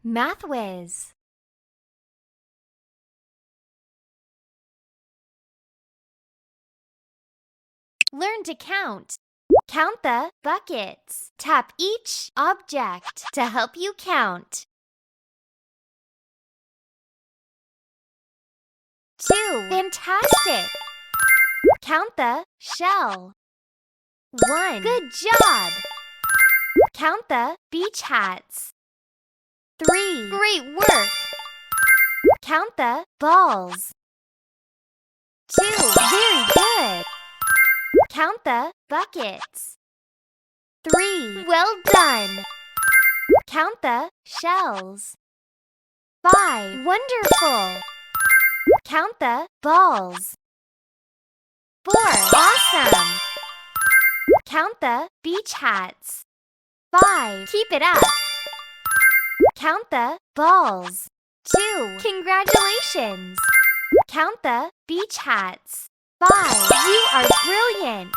Math whiz. Learn to count. Count the buckets. Tap each object to help you count. 2. Fantastic! Count the shell. 1. Good job! Count the beach hats. 3. Great work! Count the balls. 2. Very good! Count the buckets. 3. Well done! Count the shells. 5. Wonderful! Count the balls. 4. Awesome! Count the beach hats. 5. Keep it up! Count the balls. 2. Congratulations! Count the beach hats. 5. You are brilliant!